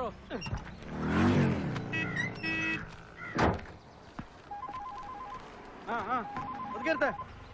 Bro.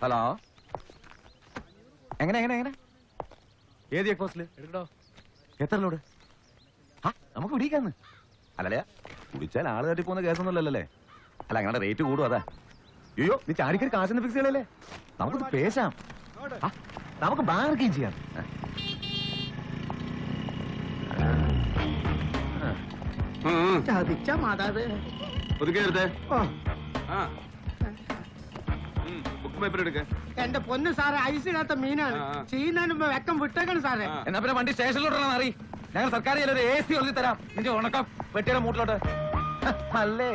Hello, എങ്ങനെ എങ്ങനെ എങ്ങനെ ഏത് ചെക്ക് പോസ്റ്റില് എടുക്കണോ? എത്ര ലോഡ്? നമുക്ക് പിടിക്കാന്ന്. അല്ലല്ലേ, കുടിച്ചാൽ ആള് തട്ടി പോകുന്ന കേസൊന്നുമല്ലല്ലേ? അല്ല, അങ്ങനെ റേറ്റ് കൂടും. അതാ. അയ്യോ, നീ ചാടിക്കറി കാശൊന്ന് ഫിക്സ് ചെയ്യലല്ലേ? നമുക്കിത് പേശാം, നമുക്ക് ബാർഗെയിൻ ചെയ്യാം. ചതിച്ച മാതാവ് എന്റെ പൊന്ന് സാറേ, ഐസിടാത്ത മീനാണ്. ചെയ്യുന്നതിന് മുമ്പ് വെക്കം വിട്ടേക്കണം സാറേ. എന്നാ പിന്നെ വണ്ടി സ്റ്റേഷനിലോട്ടാണ് മാറി. ഞങ്ങൾ സർക്കാർ ഒരു AC ഒഴുതി തരാം. നിന്റെ ഉണക്കം വെട്ടിയുടെ മൂട്ടിലോട്ട്. അല്ലേ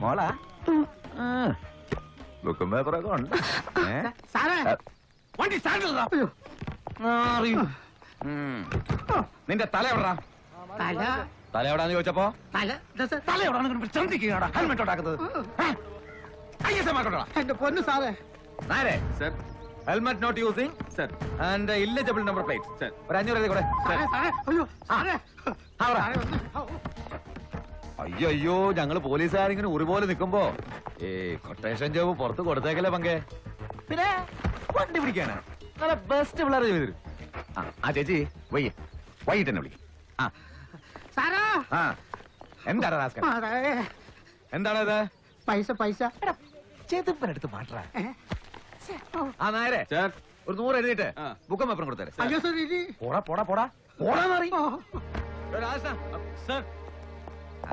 മോളാ? ബുക്കും പേപ്പറൊക്കെ ഉണ്ട് സാറേ. വണ്ടി സ്റ്റാൻഡിൽ. നിന്റെ തല എവിടാ? തല തല എവിടാന്ന് ചോദിച്ചപ്പോ തല എവിടാണ് ചന്തിക്കുകയാണ് ഹെൽമെറ്റ് ഉണ്ടാക്കുന്നത്. എന്റെ പൊന്ന് സാറേ. നേരെ helmet not using sir and illegible number plate sir. ഒരു 500 എഴുതി കൂടെ. അയ്യോ അയ്യോ, ഞങ്ങള് പോലീസുകാരിങ്ങനെ ഉറിപോലെ നിൽക്കുമ്പോ കൊട്ടേഷൻ ജോബ് പുറത്ത് കൊടുത്തേക്കല്ലേ പങ്കെ. പിന്നെ വണ്ടി പിടിക്കാനാ നല്ല ബെസ്റ്റ് പിള്ളേരെ ചെയ്തു തരും. ആ ചേച്ചി വൈകിട്ട് തന്നെ വിളിക്കും. എന്താണ് എന്താണത്? പൈസ പൈസ ചെതുപ്പനെടുത്ത് മാറ്റാ. ആ നേരെ ഒരു 100 എഴുതിയിട്ട് ബുക്കും പേപ്പറും കൊടുത്തേ. അയ്യോ സാർ, പോടാ പോടാ പോടാ പോടാ മാറി.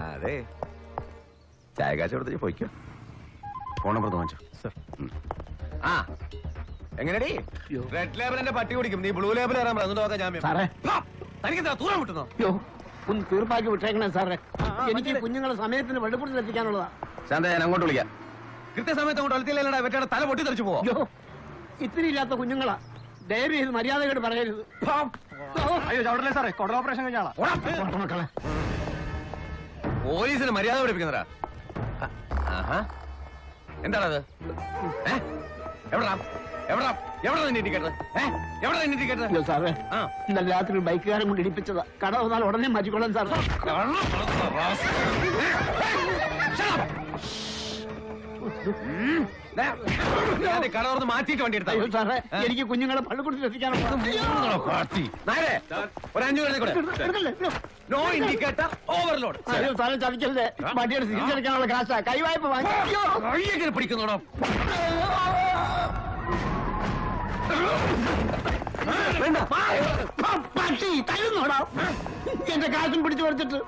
അതെ, ചായ കാശ് കൊടുത്ത് പോയിക്കോ. ഫോൺ നമ്പർ വാങ്ങിച്ചോ സർ. ആ എങ്ങനെയാടി? റെഡ് ലേബലിന്റെ പട്ടി കുടിക്കും, നീ ബ്ലൂ ലേബിൾ കയറാൻ പറഞ്ഞു. നോക്കാം ജാമ്യം. തനിക്കെന്താ തൂരം വിട്ടുന്നോ? ഒന്ന് തീർപ്പാക്കി വിട്ടേക്കണേ സാറേ. എനിക്ക് കുഞ്ഞുങ്ങളെ സമയത്തിന് വെള്ളപ്പുറത്തിൽ എത്തിക്കാനുള്ളതാ. ശാന്ത, ഞാൻ അങ്ങോട്ട് വിളിക്കാം. കൃത്യസമയത്ത് അങ്ങോട്ട് വളർത്തിയില്ലടാ, വെറ്റയുടെ തല പൊട്ടി തെറിച്ചു പോവോ? ഇത്തിരി ഇല്ലാത്ത കുഞ്ഞുങ്ങളാ, ദയവ് ചെയ്ത് മര്യാദയോട് പറയരുത്. അയ്യോ ചവിടല്ലേ സാറേ, കൊടൽ ഓപ്പറേഷൻ കഴിഞ്ഞാളാ. പോലീസിന് മര്യാദ പഠിപ്പിക്കുന്നതാ. എന്താണത്? എവിടാ എവിടാ എവിടെ നിന്റെ ഇൻഡിക്കേറ്റർ? എവിടെ നിന്റെ ഇൻഡിക്കേറ്റർ? സാറേ, ഇന്നലെ രാത്രി ബൈക്കുകാരൻ കൊണ്ട് ഇടിപ്പിച്ചതാ. കട വന്നാൽ ഉടനെ മാറ്റിക്കൊള്ളാൻ സാർ. കടവർന്ന് മാറ്റിയിട്ട് വണ്ടി എടുത്താ സാറേ, എനിക്ക് കുഞ്ഞുങ്ങളെ പള്ളിക്കൂടത്തിൽ എത്തിക്കാനുള്ള ഒരു 500 കൂടെ. No indicator overload. സാറേ ചതിക്കല്ലേ, വണ്ടിയുടെ തിരിച്ചെടുക്കാനുള്ള കാശാ. കൈവായ്പ വാങ്ങി പിടിക്കുന്നോടോ? പട്ടി തരുന്നോടാ, എന്റെ കാശും പിടിച്ചു പറിച്ചിട്ട്.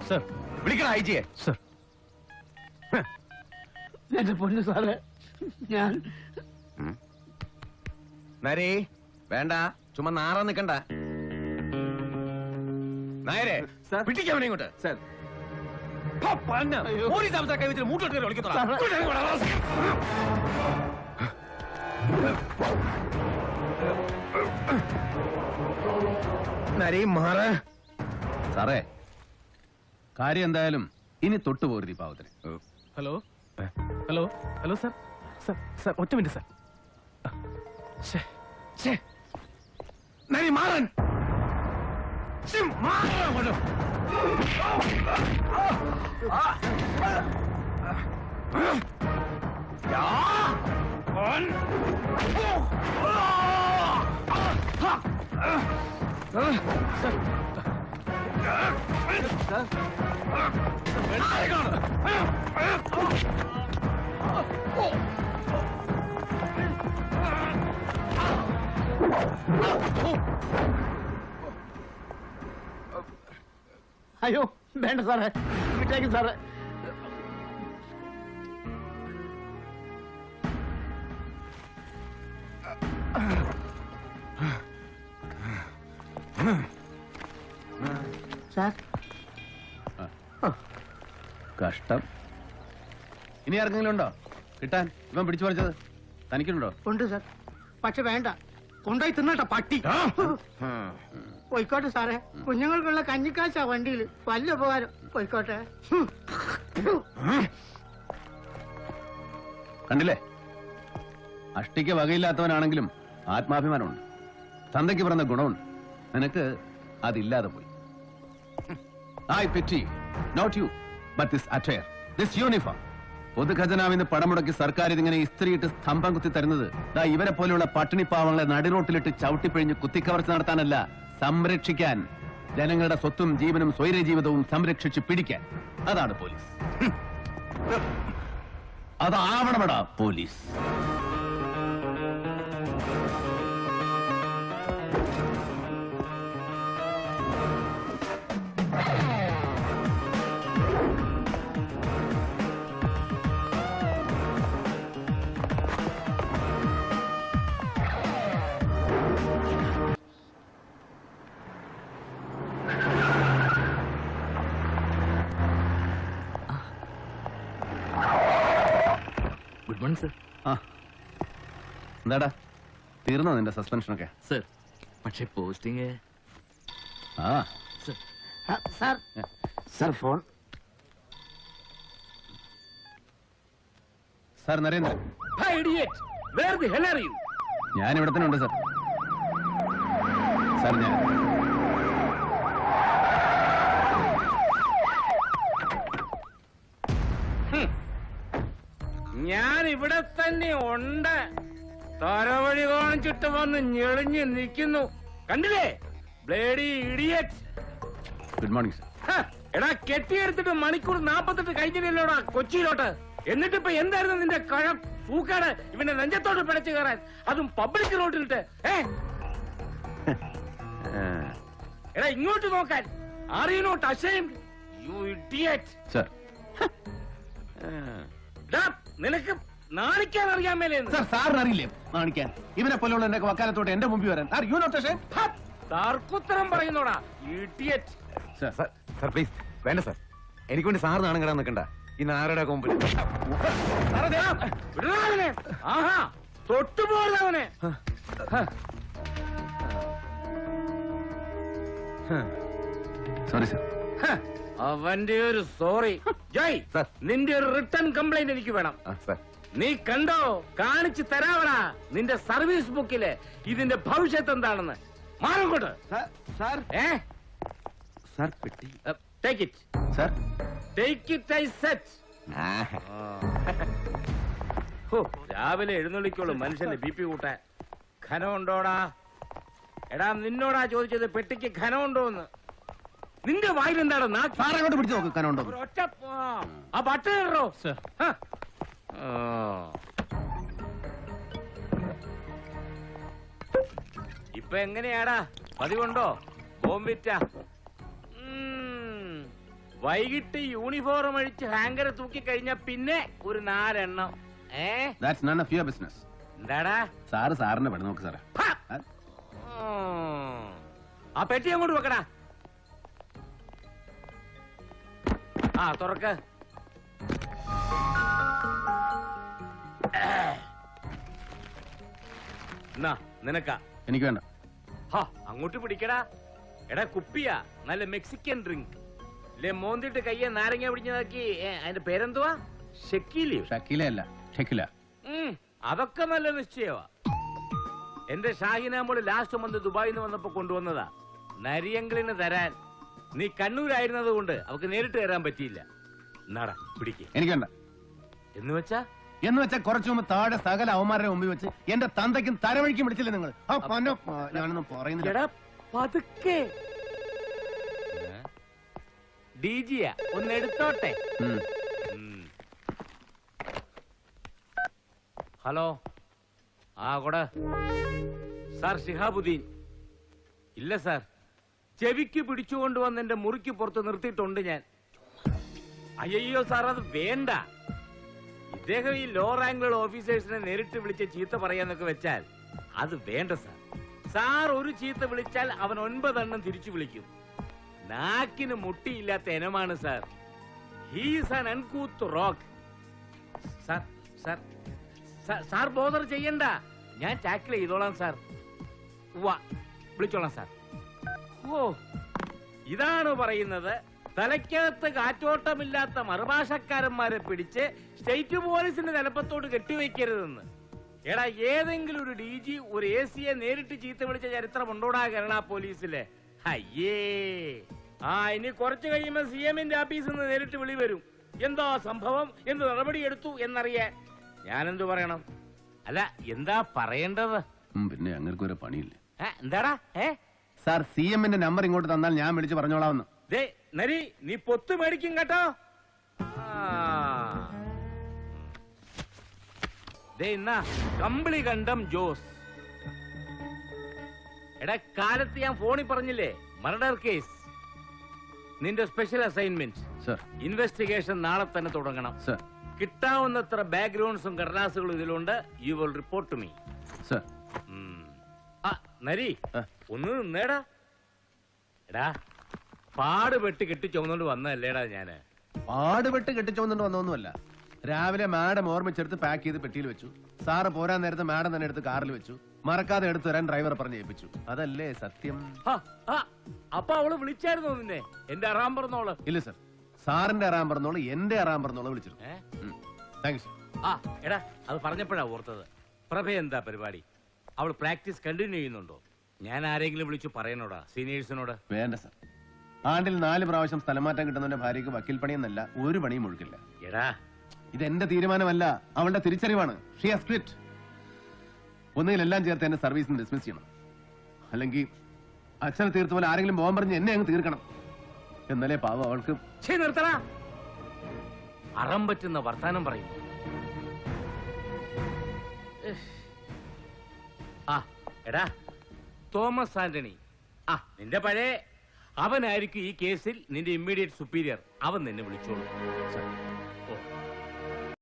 സർ വിളിക്കണം ഐജിയെ. സർ എന്റെ പൊന്നു സാറേ, ഞാൻ നരേ വേണ്ട, ചുമ്മാ നാറാൻ നിക്കണ്ട. നായരെ പിടിക്കാൻ ഇങ്ങോട്ട്. സർ പോലീസ് അവസ്ഥ കൈവച്ചിട്ട് മൂട്ടോട്ട് കയറി വിളിക്കത്തോളാം. നരേ മാറ്. സാറേ, കാര്യം എന്തായാലും ഇനി തൊട്ടുപോരുത് ഈ പാവത്തിന്. Hello hello hello sir sir sir, ഒറ്റ മിനിറ്റ് സാർ. നരി മാറൻ. അയ്യോ വേണ്ട സാറേ, വിട്ടേക്കും സാറേ. സാർ കഷ്ടം. ഇനി ആർക്കെങ്കിലും ഉണ്ടോ കിട്ടാൻ? ഇവൻ പിടിച്ചു പറിച്ചത് തനിക്കുണ്ടോ? ഉണ്ട് സാർ, പക്ഷെ വേണ്ട, കൊണ്ടുപോയി തിന്നട്ടെ പട്ടി. പോയിക്കോട്ടെ സാറേ, കുഞ്ഞുങ്ങൾക്കുള്ള കഞ്ഞിക്കാശാ വണ്ടിയിൽ. വലിയ ഉപകാരം. പോയിക്കോട്ടെ. കണ്ടില്ലേ, അഷ്ടിക്ക് വകയില്ലാത്തവനാണെങ്കിലും ആത്മാഭിമാനമുണ്ട്, തന്തയ്ക്ക് പറഞ്ഞ ഗുണമുണ്ട്. നിനക്ക് അതില്ലാതെ പോയി. I pity not you but this attire, this uniform. പൊതുഖജനാവിന്ന് പണം മുടക്കി സർക്കാർ ഇതിങ്ങനെ ഇസ്ത്രീയിട്ട് സ്തംഭം കുത്തി തരുന്നത് ഇവരെ പോലെയുള്ള പട്ടിണി പാവങ്ങളെ നടുറോട്ടിലിട്ട് ചവിട്ടിപ്പിഴിഞ്ഞ് കുത്തിക്കവർച്ച നടത്താനല്ല, സംരക്ഷിക്കാൻ. ജനങ്ങളുടെ സ്വത്തും ജീവനും സ്വൈര ജീവിതവും സംരക്ഷിച്ച് പിടിക്കാൻ. അതാണ് പോലീസ്. അതാവണമെടാ പോലീസ്. Good morning sir. എന്താടാ, തീർന്നോ നിന്റെ സസ്പെൻഷനൊക്കെ? സർ, പക്ഷേ പോസ്റ്റിംഗ്. ആ sir sir phone. Sir Narendran. ഞാൻ ഇവിടെ തന്നെ ഉണ്ട് സാർ. സാർ ഞാൻ ഇവിടെ തന്നെ ഉണ്ട്. തരവഴി കാണിച്ചിട്ട് വന്ന് ഞെളിഞ്ഞ് നിൽക്കുന്നു. കണ്ടില്ലേ bloody idiot. Good morning sir. എടാ, കെട്ടിയെടുത്തിട്ട് മണിക്കൂർ 48 കഴിഞ്ഞില്ലല്ലോടാ കൊച്ചിയിലോട്ട്. എന്നിട്ടിപ്പോ എന്തായിരുന്നു നിന്റെ കഴം സൂക്കാട് ഇവന്റെ നെഞ്ചത്തോട്ട് പിടച്ചു കയറാൻ, അതും പബ്ലിക് റോഡിലിട്ട്. എടാ ഇങ്ങോട്ട് നോക്കാൻ. Are you not ashamed you idiot? Sir നിനക്ക് നാണിക്കാൻ അറിയാൻ മേലെന്ന്. സാർ സാറിന് അറിയില്ലേ നാണിക്കാൻ? ഇവനെ പോലെയുള്ള എന്റെ വക്കാലത്തോട്ട് എന്റെ മുമ്പിൽ വരാൻ. Are you not ashamed? തർക്കുത്തരം പറയുന്നോടാ ഇഡിയറ്റ്. സാർ പ്ലീസ്, വേണ്ട സാർ. എനിക്ക് വേണ്ടി സാർ നാണം കിടാൻ നിൽക്കണ്ട. ഈ നാരുടെ കൊമ്പിൽ ആഹാ തൊട്ടുപോകുന്നവനെ. Sorry sir. അവന്റെ ഒരു സോറി. ജയ്, നിന്റെ ഒരു റിട്ടേൺ കംപ്ലൈന്റ് എനിക്ക് വേണം. നീ കണ്ടോ, കാണിച്ചു തരാവടാ നിന്റെ സർവീസ് ബുക്കില് ഇതിന്റെ ഭവിഷ്യത്ത് എന്താണെന്ന്. മാറങ്ങോട്ട്. സാർ സാർ പെട്ടി. Take it sir. Take it I set. രാവിലെ എഴുന്നള്ളിക്കോളൂ മനുഷ്യന്റെ ബി പി കൂട്ടാൻ. ഖനമുണ്ടോടാ? എടാ നിന്നോടാ ചോദിച്ചത് പെട്ടിക്ക് ഖനമുണ്ടോന്ന്. നിന്റെ വായിൽ എന്താണ്? സാറങ്ങോട്ട് പിടിച്ചു നോക്ക് കനുണ്ടോ. ഒറ്റ ആ ബട്ട കയറോ. ഇപ്പൊ എങ്ങനെയാടാ, പതിവുണ്ടോ? ബോംബിറ്റ. വൈകിട്ട് യൂണിഫോം അഴിച്ച് ഹാങ്കർ തൂക്കി കഴിഞ്ഞ പിന്നെ ഒരു 4 എണ്ണം. That's none of your business. എന്താടാ? സാറ് സാറിനെ പെടുന്ന നോക്ക് സാറേ. ആ പെട്ടി അങ്ങോട്ട് വെക്കടാ. ആ തുറക്ക്. നിനക്കാ? എനിക്ക് വേണ്ട. അങ്ങോട്ട് പിടിക്കടാ. എടാ കുപ്പിയാ, നല്ല മെക്സിക്കൻ ഡ്രിങ്ക്. മോന്തിട്ട് കയ്യെ നാരങ്ങ പിടിഞ്ഞതാക്കി. അതിന്റെ പേരെന്തുവാ? ഷക്കീലിയോ? ഷക്കീലയല്ല, ഷക്കില. അതൊക്കെ നല്ല നിശ്ചയമാ. എന്റെ ഷാഹിനാമോള് ലാസ്റ്റ് മന്ത് ദുബായിൽ നിന്ന് വന്നപ്പോ കൊണ്ടുവന്നതാ. നരിയങ്കളിന് തരാൻ. നീ കണ്ണൂരായിരുന്നത് കൊണ്ട് അവക്ക് നേരിട്ട് തരാൻ പറ്റിയില്ല. എന്നാടാ പിടിക്ക്. എനിക്ക് വേണ്ട. എന്ന് വെച്ചാ കുറച്ചു മുമ്പ് താഴെ സകല അവന്മാരുടെ മുമ്പിൽ വെച്ച് എന്റെ തന്തയ്ക്കും തരവഴിക്കും പിടിച്ചില്ലേ നിങ്ങൾ? ഞാനൊന്നും പറയുന്നില്ല. പതുക്കെ. ഡിജിയാ, ഒന്ന് എടുത്തോട്ടെ. ഹലോ. ആ കൊട. സാർ ഷിഹാബുദ്ദീൻ. ഇല്ല സാർ, ചെവിക്ക് പിടിച്ചുകൊണ്ടുവന്ന് എന്റെ മുറിക്ക് പുറത്ത് നിർത്തിയിട്ടുണ്ട് ഞാൻ. അയ്യോ സാർ, അത് വേണ്ട. ഇദ്ദേഹം ഈ ലോ റാങ്കുള്ള ഓഫീസേഴ്സിനെ നേരിട്ട് വിളിച്ച് ചീത്ത പറയാന്നൊക്കെ വെച്ചാൽ അത് വേണ്ട സാർ. സാർ ഒരു ചീത്ത വിളിച്ചാൽ അവൻ 9 എണ്ണം തിരിച്ചു വിളിക്കും. നാക്കിന് മുട്ടിയില്ലാത്ത ഇനമാണ് sir. He's an അൺകൂത്ത് rock. Sir sir sir bother ചെയ്യണ്ട, ഞാൻ ടാക്കിൾ ചെയ്തോളാം സാർ. വിളിച്ചോളാം സാർ. ഓ, ഇതാണ് പറയുന്നത് തലയ്ക്കകത്ത് കാറ്റോട്ടമില്ലാത്ത മറുഭാഷക്കാരന്മാരെ പിടിച്ച് സ്റ്റേറ്റ് പോലീസിന്റെ തലപ്പത്തോട് കെട്ടിവെക്കരുതെന്ന്. എടാ, ഏതെങ്കിലും ഒരു DG ഒരു AC നേരിട്ട് ചീത്ത വിളിച്ച ചരിത്രം ഉണ്ടോടാ കേരള പോലീസിലെ? അയ്യേ. ഇനി കുറച്ച് കഴിയുമ്പോ CM-ന്റെ ഓഫീസിൽ നിന്ന് നേരിട്ട് വിളി വരും. എന്താ സംഭവം, എന്ത് നടപടിയെടുത്തു എന്നറിയാൻ. ഞാനെന്തു പറയണം? അല്ല, എന്താ പറയേണ്ടത്? പിന്നെ അങ്ങനെ ഒരു പണിയില്ല. എന്താടാ? സാർ, CM-ന്റെ നമ്പർ ഇങ്ങോട്ട് തന്നാൽ ഞാൻ വിളിച്ച് പറഞ്ഞോളാമെന്ന്. നരി, നീ പൊത്ത് മേടിക്കും കേട്ടോ. കമ്പിളി കണ്ടം ജോസ്. എടാ, കാലത്ത് ഞാൻ ഫോണിൽ പറഞ്ഞില്ലേ മർഡർ കേസ്. നിന്റെ സ്പെഷ്യൽ അസൈൻമെന്റ് ഇൻവെസ്റ്റിഗേഷൻ നാളെ തന്നെ തുടങ്ങണം. കിട്ടാവുന്നത്ര ബാക്ക്ഗ്രൗണ്ട്സും കടലാസുകളും ഇതിലുണ്ട്. You will report to me. Nari, ഒന്ന് നിന്നേടാ. എടാ, പാടുപെട്ട് കെട്ടിച്ചോന്നോണ്ട് വന്നല്ലേടാ ഞാന്. പാടുപെട്ട് കെട്ടിച്ചോന്നുകൊണ്ട് വന്നൊന്നുമല്ല. രാവിലെ മാഡം ഓർമ്മിച്ചെടുത്ത് പാക്ക് ചെയ്ത് പെട്ടിയിൽ വെച്ചു. സാറ് പോരാൻ നേരത്തെ മാഡം തന്നെ എടുത്ത് കാറിൽ വെച്ചു. മറക്കാതെ എടുത്തു തരാൻ ഡ്രൈവർ പറഞ്ഞ് ഏൽപ്പിച്ചു. അതല്ലേ സത്യം? അപ്പൊ അവള് വിളിച്ചായിരുന്നോ നിന്നെ? എന്റെ അറാം പറഞ്ഞോള്? ഇല്ല സർ, സാറിന്റെ അറാം പറഞ്ഞോള് എന്റെ അറാം പറഞ്ഞോള് വിളിച്ചിരുന്നു. Thank you sir. എടാ, അത് പറഞ്ഞപ്പോഴാ ഓർത്തത്. പ്രഭ എന്താ പരിപാടി? അവൾ പ്രാക്ടീസ് കണ്ടിന്യൂ ചെയ്യുന്നുണ്ടോ? ഞാൻ ആരെങ്കിലും വിളിച്ചു പറയണോടാ സീനിയേഴ്സിനോട്? വേണ്ട സർ. ആണ്ടിൽ 4 പ്രാവശ്യം സ്ഥലം മാറ്റം കിട്ടുന്നവന്റെ ഭാര്യയ്ക്ക് വക്കീൽ പണിയെന്നല്ല ഒരു പണിയും ഒഴുക്കില്ല. എടാ, ഇതെന്റെ തീരുമാനമല്ല, അവളുടെ തിരിച്ചറിവാണ്. She has quit. ഒന്നുകിൽ എല്ലാം ചേർത്ത് എന്നെ സർവീസിന് ഡിസ്മിസ് ചെയ്യണം, അല്ലെങ്കിൽ അച്ഛനെ തീർത്ത പോലെ ആരെങ്കിലും പോകാൻ പറഞ്ഞ് എന്നെ അങ്ങ് തീർക്കണം. എന്നാലേ പാവം അവൾക്ക്. നിർത്തടാ, അറം പറ്റുന്ന വർത്താനം പറയും. എടാ, തോമസ് ആന്റണി, നിന്റെ പഴയ അവനായിരിക്കും ഈ കേസിൽ നിന്റെ ഇമ്മീഡിയറ്റ് സുപ്പീരിയർ. അവൻ നിന്നെ വിളിച്ചോളൂ.